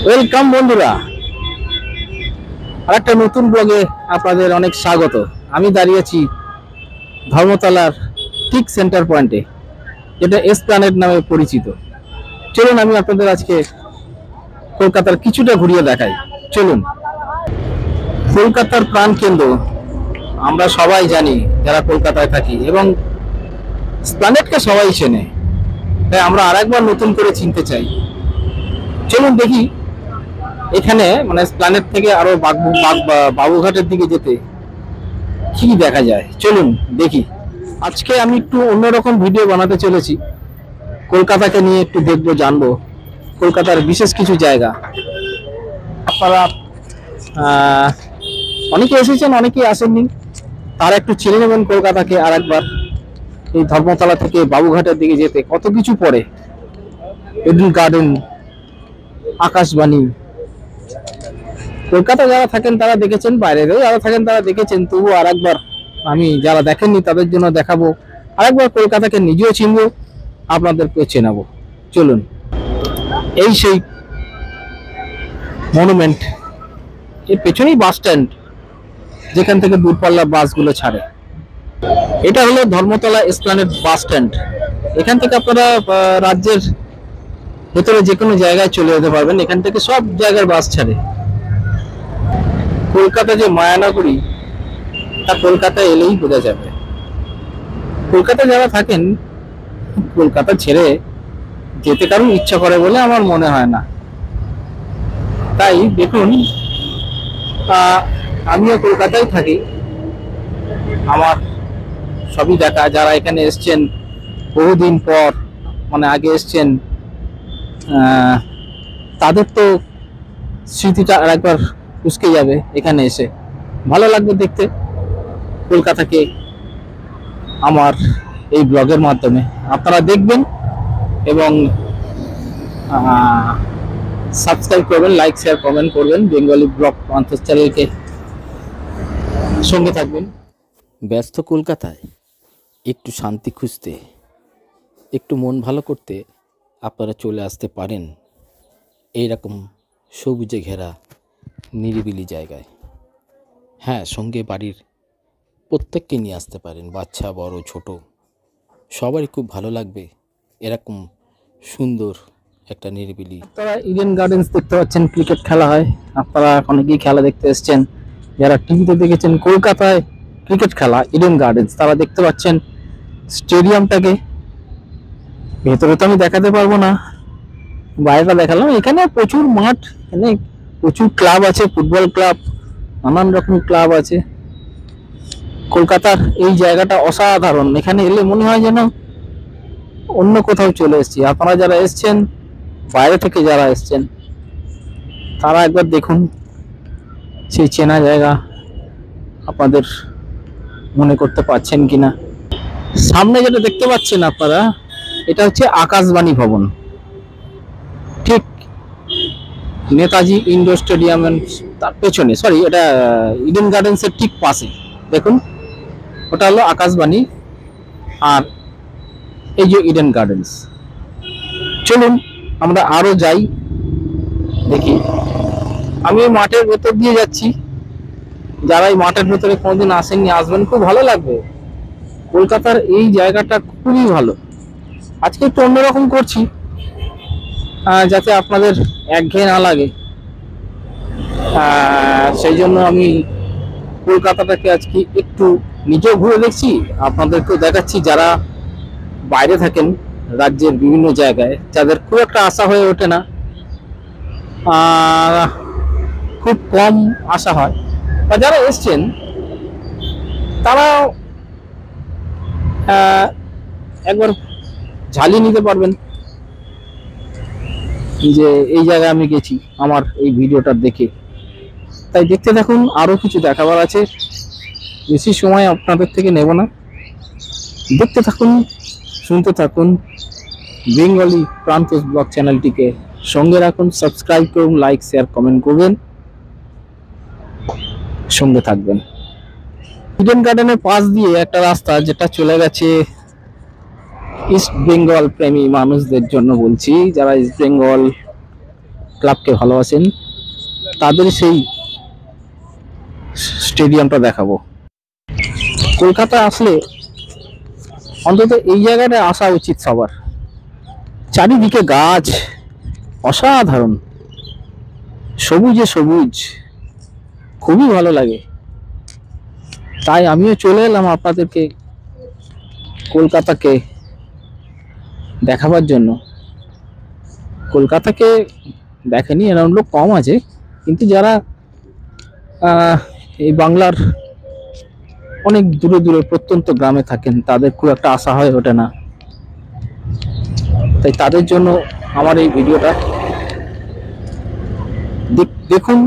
Welcome বন্ধুরা, আর একটা নতুন ব্লগে আপনাদের অনেক স্বাগত। আমি দাঁড়িয়েছি ধর্মতলার ঠিক সেন্টার পয়েন্টে, যেটা এসপ্ল্যানেড নামে পরিচিত। চলুন আমি আপনাদের আজকে কলকাতার কিছুটা ঘুরিয়ে দেখাই। চলুন। কলকাতার প্রাণকেন্দ্র আমরা সবাই জানি যারা কলকাতায় থাকি, এবং এসপ্ল্যানেডকে সবাই চেনে, তাই আমরা আরেকবার নতুন করে চিনতে চাই। চলুন দেখি এখানে মানে এসপ্ল্যানেড থেকে আরো বাবুঘাটের দিকে যেতে কি দেখা যায়। চলুন দেখি। আজকে আমি একটু অন্যরকম ভিডিও বানাতে চলেছি। কলকাতাকে নিয়ে একটু দেখবো, জানবো কলকাতার বিশেষ কিছু জায়গা। আপনারা অনেকে এসেছেন, অনেকে আসেননি, তারা একটু চিনে নেবেন কলকাতাকে আর একবার। এই ধর্মতলা থেকে বাবুঘাটের দিকে যেতে কত কিছু পড়ে, এডেন গার্ডেন, আকাশবাণী। কলকাতা যারা থাকেন তারা দেখেছেন, বাইরেও যারা থাকেন তারা দেখেছেন, তবু আর একবার আমি যারা দেখেননি তাদের জন্য দেখাবো। আরেকবার কলকাতাকে নিজেও চিনবো, আপনাদেরকে চেনাবো। চলুন। এই সেই মনুমেন্ট, এর পেছনেই বাস স্ট্যান্ড, যেখান থেকে দূরপাল্লার বাসগুলো ছাড়ে। এটা হলো ধর্মতলা এসপ্ল্যানেড বাস স্ট্যান্ড। এখান থেকে আপনারা রাজ্যের ভেতরে যে কোনো জায়গায় চলে যেতে পারবেন, এখান থেকে সব জায়গার বাস ছাড়ে। কলকাতা যে মায়ানগরী, তা কলকাতা এলেই বোঝা যাবে। কলকাতা যারা থাকেন, কলকাতা ছেড়ে যেতে কারণ ইচ্ছা করে বলে আমার মনে হয় না। তাই দেখুন, আমিও কলকাতায় থাকি, আমার সবই দেখা। যারা এখানে এসছেন বহুদিন পর, মানে আগে এসছেন, তাদের তো স্মৃতিটা আর একবার উস্কে যাবে। এখানে এসে ভালো লাগবে দেখতে কলকাতাকে। আমার এই ব্লগের মাধ্যমে আপনারা দেখবেন এবং সাবস্ক্রাইব করবেন, লাইক শেয়ার কমেন্ট করবেন। বেঙ্গলি ব্লগ পান্থ চ্যানেলকে সঙ্গে থাকবেন। ব্যস্ত কলকাতায় একটু শান্তি খুঁজতে, একটু মন ভালো করতে আপনারা চলে আসতে পারেন এইরকম সবুজে ঘেরা নিরিবিলি জায়গায়। হ্যাঁ, সঙ্গে বাড়ির প্রত্যেককে নিয়ে আসতে পারেন, বাচ্চা বড় ছোট সবারই খুব ভালো লাগবে এরকম সুন্দর একটা নিরিবিলি। আপনারা ইডেন গার্ডেন্স দেখতে পাচ্ছেন, ক্রিকেট খেলা হয়। আপনারা অনেকেই খেলা দেখতে এসছেন, যারা টিভিতে দেখেছেন কলকাতায় ক্রিকেট খেলা ইডেন গার্ডেন্স, তারা দেখতে পাচ্ছেন স্টেডিয়ামটাকে। ভেতরে তো আমি দেখাতে পারবো না, বাইরেটা দেখালাম। এখানে প্রচুর মাঠ, এখানে প্রচুর ক্লাব আছে, ফুটবল ক্লাব, নানান রকম ক্লাব আছে। কলকাতার এই জায়গাটা অসাধারণ। এখানে এলে মনে হয় যেন অন্য কোথাও চলে এসেছি। আপনারা যারা এসছেন, বাইরে থেকে যারা এসছেন, তারা একবার দেখুন সেই চেনা জায়গা আপনাদের মনে করতে পারছেন কিনা। সামনে যেটা দেখতে পাচ্ছেন আপনারা, এটা হচ্ছে আকাশবাণী ভবন, ঠিক নেতাজি ইন্ডোর স্টেডিয়ামের তার পেছনে। সরি, এটা ইডেন গার্ডেন্সের ঠিক পাশে। দেখুন, ওটা হলো আকাশবাণী, আর এই যে ইডেন গার্ডেন্স। চলুন আমরা আরো যাই, দেখি। আমি এই মাঠের ভেতর দিয়ে যাচ্ছি। যারা এই মাঠের ভেতরে কোনোদিন আসেননি, আসবেন, খুব ভালো লাগবে। কলকাতার এই জায়গাটা খুবই ভালো। আজকে একটু অন্যরকম করছি, যাতে আপনাদের একঘেয়ে না লাগে। সেই জন্য আমি কলকাতাটাকে আজকে একটু নিজেও ঘুরে দেখছি, আপনাদেরকেও দেখাচ্ছি। যারা বাইরে থাকেন রাজ্যের বিভিন্ন জায়গায়, যাদের খুব একটা আশা হয়ে ওঠে না, খুব কম আশা হয়, বা যারা এসছেন তারা একবার ঝালিয়ে নিতে পারবেন যে এই জায়গায় আমি গেছি আমার এই ভিডিওটা দেখে। তাই দেখতে থাকুন, আরো কিছু দেখাবার আছে। বেশি সময় আপনাদের থেকে নেব না, দেখতে থাকুন, শুনতে থাকুন। বেঙ্গলি প্রান্তোষ ব্লগ চ্যানেলটিকে সঙ্গে রাখুন, সাবস্ক্রাইব করুন, লাইক শেয়ার কমেন্ট করবেন, সঙ্গে থাকবেন। ইডেন গার্ডেনের পাশ দিয়ে একটা রাস্তা যেটা চলে গেছে ইস্ট বেঙ্গল প্রেমী মানুষদের জন্য বলছি, যারা ইস্ট বেঙ্গল ক্লাবকে ভালোবাসেন তাদের সেই স্টেডিয়ামটা দেখাবো। কলকাতা আসলে অন্তত এই জায়গাটা আসা উচিত সবার। চারিদিকে গাছ, অসাধারণ সবুজে সবুজ, খুবই ভালো লাগে। তাই আমিও চলে এলাম আপনাদেরকে কলকাতাকে দেখাবার জন্য। কলকাতাকে দেখেনি এরাউন্ড লোক কম আছে, কিন্তু যারা এই বাংলার অনেক দূরে দূরে প্রত্যন্ত গ্রামে থাকেন তাদের খুব একটা আশা হয়ে ওঠে না। তাই তাদের জন্য আমার এই ভিডিওটা দেখুন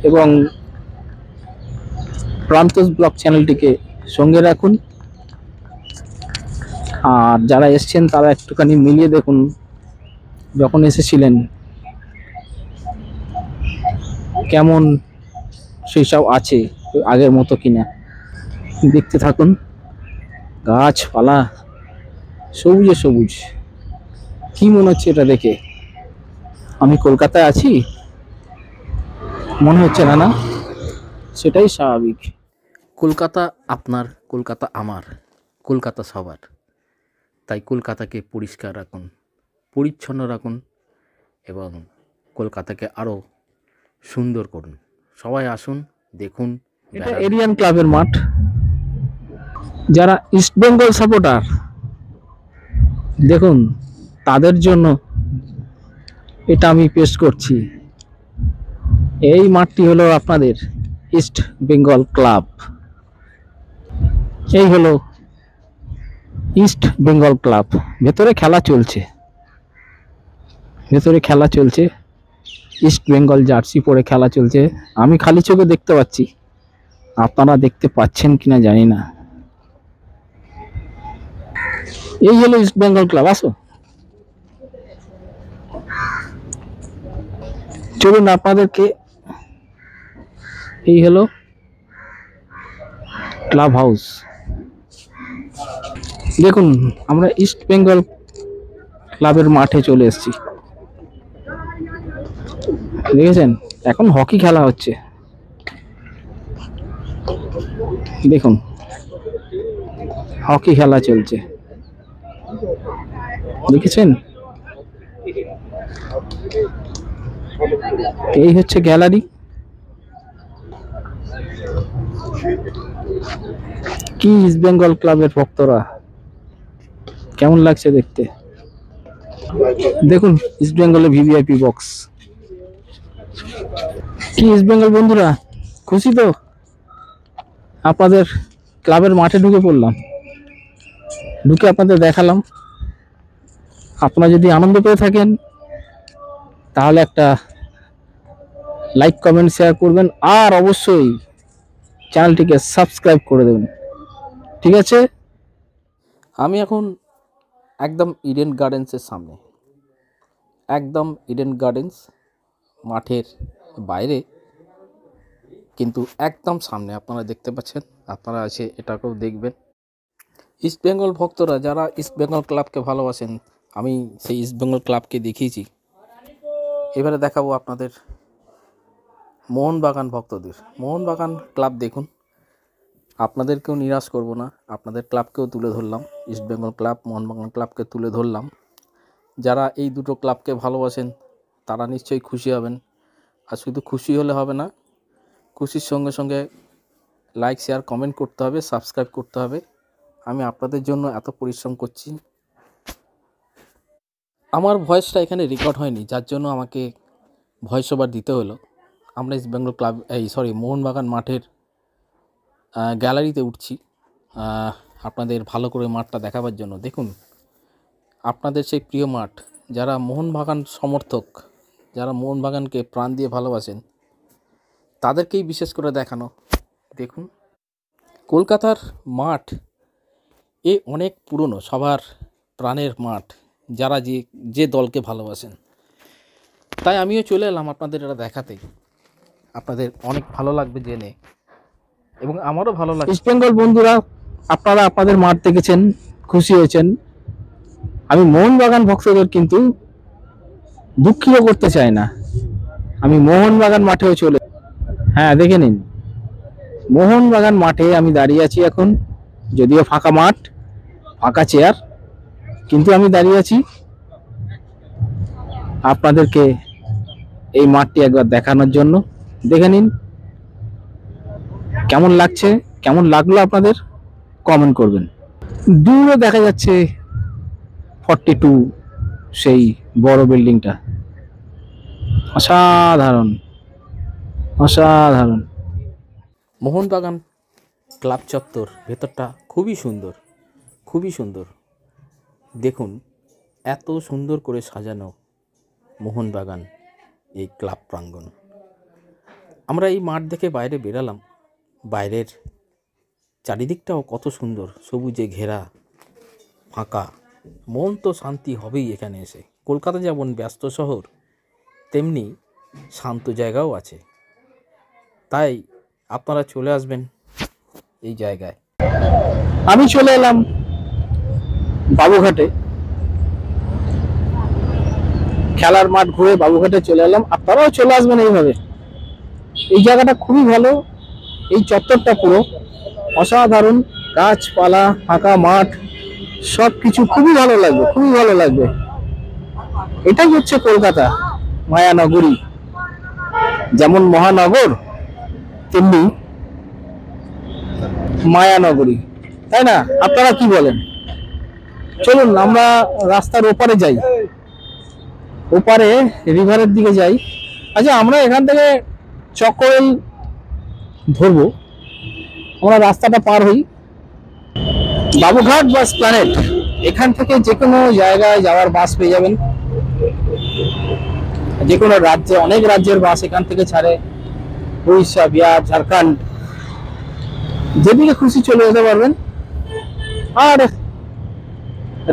এবং প্রান্তস ব্লগ চ্যানেলটিকে সঙ্গে রাখুন। আর যারা এসছেন তারা একটুখানি মিলিয়ে দেখুন যখন এসেছিলেন কেমন সেই সব আছে, আগের মতো কিনা দেখতে থাকুন। গাছপালা সবুজে সবুজ, কি মনে হচ্ছে এটা দেখে আমি কলকাতায় আছি? মনে হচ্ছে না, না? সেটাই স্বাভাবিক। কলকাতা আপনার, কলকাতা আমার, কলকাতা সবার। তাই কলকাতাকে পরিষ্কার রাখুন, পরিচ্ছন্ন রাখুন এবং কলকাতাকে আরও সুন্দর করুন। সবাই আসুন, দেখুন। এটা এরিয়ান ক্লাবের মাঠ। যারা ইস্ট বেঙ্গল সাপোর্টার দেখুন, তাদের জন্য এটা আমি পেশ করছি। এই মাঠটি হলো আপনাদের ইস্ট বেঙ্গল ক্লাব। এই হলো ইস্ট বেঙ্গল ক্লাব। ভেতরে খেলা চলছে, ভেতরে খেলা চলছে। ইস্ট বেঙ্গল জার্সি পরে খেলা চলছে। আমি খালি চোখে দেখতে পাচ্ছি, আপনারা দেখতে পাচ্ছেন কিনা জানি না। এই হলো ইস্ট বেঙ্গল ক্লাব। আসো, চলুন আপনাদেরকে, এই হলো ক্লাব হাউস। দেখুন, আমরা ইস্ট বেঙ্গল ক্লাবের মাঠে চলে এসেছি। দেখেছেন, এখন হকি খেলা হচ্ছে। দেখুন, হকি খেলা চলছে, দেখেছেন? এই হচ্ছে গ্যালারি। কি ইস্ট বেঙ্গল ক্লাবের ভক্তরা, কেমন লাগছে দেখতে? দেখুন ইস্ট বেঙ্গলের ভিভিআইপি বক্স। কি ইস্ট বেঙ্গল বন্ধুরা, খুশি তো? আপনাদের ক্লাবের মাঠে ঢুকে পড়লাম, ঢুকে আপনাদের দেখালাম। আপনারা যদি আনন্দ পেয়ে থাকেন তাহলে একটা লাইক, কমেন্ট, শেয়ার করবেন আর অবশ্যই চ্যানেলটিকে সাবস্ক্রাইব করে দেবেন। ঠিক আছে? আমি এখন একদম ইডেন গার্ডেন্সের সামনে, একদম ইডেন গার্ডেন্স মাঠের বাইরে, কিন্তু একদম সামনে আপনারা দেখতে পাচ্ছেন। আপনারা আছে এটাকেও দেখবেন। ইস্ট বেঙ্গল ভক্তরা যারা ইস্ট বেঙ্গল ক্লাবকে ভালোবাসেন, আমি সেই ইস্ট বেঙ্গল ক্লাবকে দেখিয়েছি। এবারে দেখাবো আপনাদের মোহনবাগান ভক্তদের। মোহনবাগান ক্লাব দেখুন, আপনাদেরকেও নিরাশ করব না, আপনাদের ক্লাবকেও তুলে ধরলাম। ইস্ট বেঙ্গল ক্লাব, মোহনবাগান ক্লাবকে তুলে ধরলাম। যারা এই দুটো ক্লাবকে ভালোবাসেন তারা নিশ্চয়ই খুশি হবেন। আর শুধু খুশি হলে হবে না, খুশির সঙ্গে সঙ্গে লাইক, শেয়ার, কমেন্ট করতে হবে, সাবস্ক্রাইব করতে হবে। আমি আপনাদের জন্য এত পরিশ্রম করছি। আমার ভয়েসটা এখানে রেকর্ড হয়নি, যার জন্য আমাকে ভয়েস ওভার দিতে হলো। আমরা ইস্ট বেঙ্গল ক্লাব, মোহনবাগান মাঠের গ্যালারিতে উঠছি আপনাদের ভালো করে মাঠটা দেখাবার জন্য। দেখুন, আপনাদের সেই প্রিয় মাঠ, যারা মোহনবাগান সমর্থক, যারা মোহনবাগানকে প্রাণ দিয়ে ভালোবাসেন, তাদেরকেই বিশেষ করে দেখানো। দেখুন, কলকাতার মাঠ এ অনেক পুরনো, সবার প্রাণের মাঠ, যারা যে দলকে ভালোবাসেন। তাই আমিও চলে এলাম আপনাদের এটা দেখাতে। আপনাদের অনেক ভালো লাগবে জেনে, এবং আমারও ভালো লাগবে। ইস্ট বেঙ্গল বন্ধুরা, আপনারা আপনাদের মাঠ দেখেছেন, খুশি হয়েছেন। আমি মোহনবাগান ভক্তদের কিন্তু দুঃখিত করতে চাই না। আমি মোহনবাগান মাঠেও চলে, হ্যাঁ দেখে নিন, মোহনবাগান মাঠে আমি দাঁড়িয়ে আছি এখন। যদিও ফাঁকা মাঠ, ফাঁকা চেয়ার, কিন্তু আমি দাঁড়িয়ে আছি আপনাদেরকে এই মাঠটি একবার দেখানোর জন্য। দেখে নিন কেমন লাগছে, কেমন লাগলো আপনাদের, কমেন্ট করবেন। দূরে দেখা যাচ্ছে 42 সেই বড় বিল্ডিংটা, অসাধারণ অসাধারণ। মোহনবাগান ক্লাব চত্বর ভেতরটা খুবই সুন্দর, খুবই সুন্দর। দেখুন এত সুন্দর করে সাজানো মোহনবাগান এই ক্লাব প্রাঙ্গণ। আমরা এই মাঠ দেখে বাইরে বেরালাম, বাইরের চারিদিকটাও কত সুন্দর, সবুজে ঘেরা, ফাঁকা। মন তো শান্তি হবেই এখানে এসে। কলকাতা যেমন ব্যস্ত শহর, তেমনি শান্ত জায়গাও আছে। তাই আপনারা চলে আসবেন এই জায়গায়। আমি চলে এলাম বাবুঘাটে, খেলার মাঠ ঘুরে বাবুঘাটে চলে এলাম। আপনারাও চলে আসবেন এইভাবে। এই জায়গাটা খুবই ভালো, এই চত্বরটা পুরো অসাধারণ, গাছপালা, ফাঁকা মাঠ, সবকিছু খুবই ভালো লাগবে, খুবই ভালো লাগবে। এটাই হচ্ছে কলকাতা মায়ানগরী। যেমন মহানগর তেমনি মায়ানগরী, তাই না? আপনারা কি বলেন? চলুন আমরা রাস্তার ওপারে যাই, ওপারে রিভারের দিকে যাই। আচ্ছা, আমরা এখান থেকে চকোয়েল ধরবো, আমরা রাস্তাটা পার হই। বাবুঘাট বা এসপ্ল্যানেড, এখান থেকে যে কোনো জায়গায় যাওয়ার বাস পেয়ে যাবেন। যে কোনো রাজ্যে, অনেক রাজ্যের বাস এখান থেকে ছাড়ে। উড়িষ্যা, বিহার, ঝাড়খণ্ড, যেদিকে খুশি চলে যেতে পারবেন। আর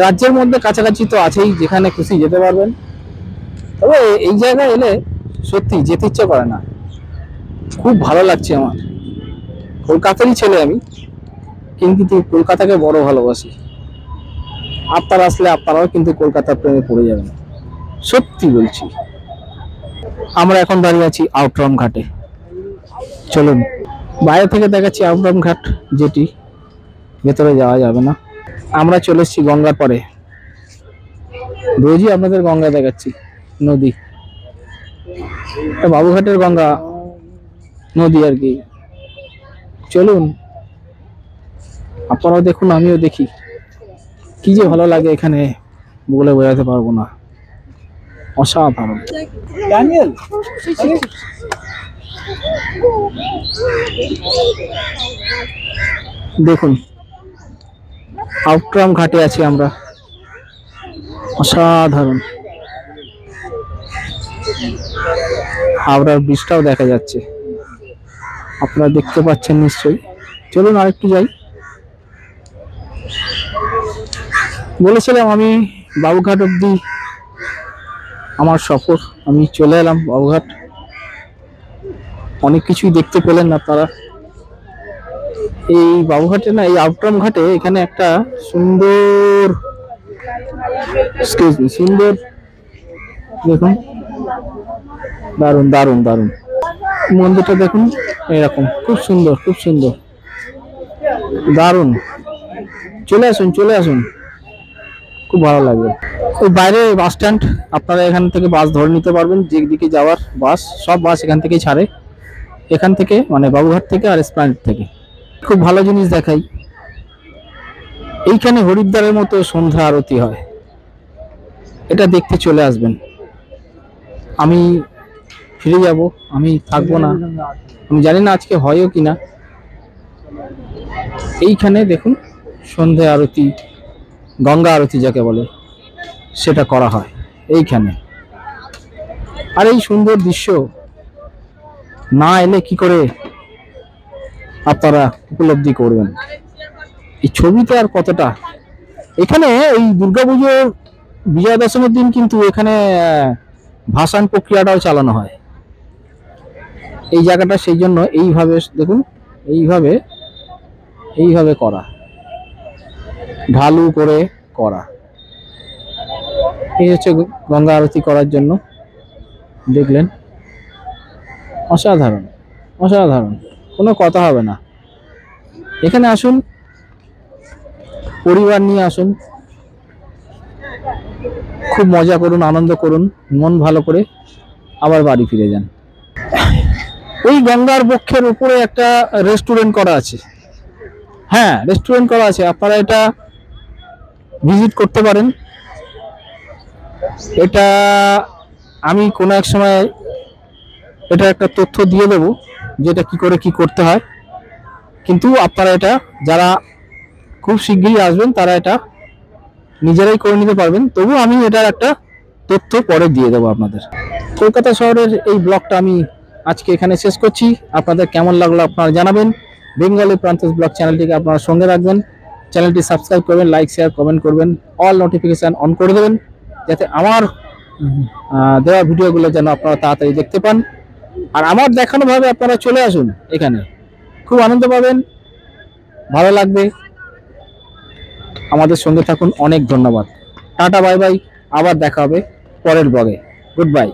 রাজ্যের মধ্যে কাছাকাছি তো আছেই, যেখানে খুশি যেতে পারবেন। তবে এই জায়গায় এলে সত্যি যেতে ইচ্ছে করে না, খুব ভালো লাগছে আমার। কলকাতারই ছেলে আমি, কিন্তু কলকাতাকে বড় ভালোবাসি। আপনারা আসলে আপনারাও কিন্তু কলকাতার প্রেমে পড়ে যাবেন, সত্যি বলছি। আমরা এখন দাঁড়িয়ে আছি আউটরাম ঘাটে। চলুন বাইরে থেকে দেখাচ্ছি আউটরাম ঘাট, যেটি ভেতরে যাওয়া যাবে না। আমরা চলে এসেছি গঙ্গার পরে। রোজই আপনাদের গঙ্গা দেখাচ্ছি, নদী, বাবুঘাটের গঙ্গা নদী আর কি। চলুন আপনারাও দেখুন, আমিও দেখি, কি যে ভালো লাগে এখানে বলে বোঝাতে পারবো না, অসাধারণ। দেখুন আউটরাম ঘাটে আছি আমরা, অসাধারণ। হাওড়ার ব্রিজটাও দেখা যাচ্ছে, আপনারা দেখতে পাচ্ছেন নিশ্চয়ই। চলুন আরেকটু যাই। বলেছিলাম আমি বাবুঘাট অব্দি আমার সফর, আমি চলে এলাম বাবুঘাট। অনেক কিছুই দেখতে পেলেন আপনারা এই বাবুঘাটে, না এই আউটরাম ঘাটে। এখানে একটা সুন্দর, সুন্দর, দেখুন, দারুণ দারুণ দারুণ মন্দিরটা দেখুন, এরকম খুব সুন্দর, খুব সুন্দর, দারুণ। চলে আসুন, চলে আসুন, খুব ভালো লাগবে। ওই বাইরে বাস স্ট্যান্ড, আপনারা এখান থেকে বাস ধরে নিতে পারবেন। যেদিকে যাওয়ার বাস, সব বাস এখান থেকেই ছাড়ে, এখান থেকে মানে বাবুঘাট থেকে আর এসপ্ল্যানেড থেকে। খুব ভালো জিনিস দেখাই, এইখানে হরিদ্বারের মতো সন্ধ্যা আরতি হয়, এটা দেখতে চলে আসবেন। আমি ফিরে যাব, আমি থাকবো না, আমি জানি না আজকে হয়ও কিনা। এইখানে দেখুন সন্ধ্যা আরতি, গঙ্গা আরতি যাকে বলে, সেটা করা হয় এইখানে। আর এই সুন্দর দৃশ্য না এলে কি করে আপনারা উপলব্ধি করবেন? এই ছবিতে আর কতটা। এখানে এই দুর্গাপুজোর বিজয়া দশমীর দিন কিন্তু এখানে ভাসান প্রক্রিয়াটাও চালানো হয় এই জায়গাটা, সেই জন্য এইভাবে দেখুন, এইভাবে এইভাবে করা, ঢালু করে করা। এই হচ্ছে গঙ্গা আরতি করার জন্য। দেখলেন, অসাধারণ অসাধারণ, কোনো কথা হবে না। এখানে আসুন, পরিবার নিয়ে আসুন, খুব মজা করুন, আনন্দ করুন, মন ভালো করে আবার বাড়ি ফিরে যান। ওই গঙ্গার বক্ষের উপরে একটা রেস্টুরেন্ট করা আছে। হ্যাঁ, রেস্টুরেন্ট করা আছে, আপনারা এটা ভিজিট করতে পারেন। এটা আমি কোনো এক সময় এটা একটা তথ্য দিয়ে দেবো, যেটা কি করে কি করতে হয়। কিন্তু আপনারা এটা যারা খুব শিগগিরই আসবেন তারা এটা নিজেরাই করে নিতে পারবেন। তবু আমি এটার একটা তথ্য পরে দিয়ে দেবো আপনাদের। কলকাতা শহরের এই ব্লগটা আমি আজকে এখানে শেষ করছি। আপনাদের কেমন লাগলো আপনারা জানাবেন। বেঙ্গলি প্রান্তস ব্লগ চ্যানেলটিকে আপনারা সঙ্গে রাখবেন, চ্যানেলটি সাবস্ক্রাইব করবেন, লাইক শেয়ার কমেন্ট করবেন, অল নোটিফিকেশান অন করে দেবেন, যাতে আমার দেওয়া ভিডিওগুলো যেন আপনারা তাড়াতাড়ি দেখতে পান। আর আমার দেখানোভাবে আপনারা চলে আসুন, এখানে খুব আনন্দ পাবেন, ভালো লাগবে। আমাদের সঙ্গে থাকুন, অনেক ধন্যবাদ। টাটা, বাই বাই, আবার দেখা হবে পরের ব্লগে। Good bye.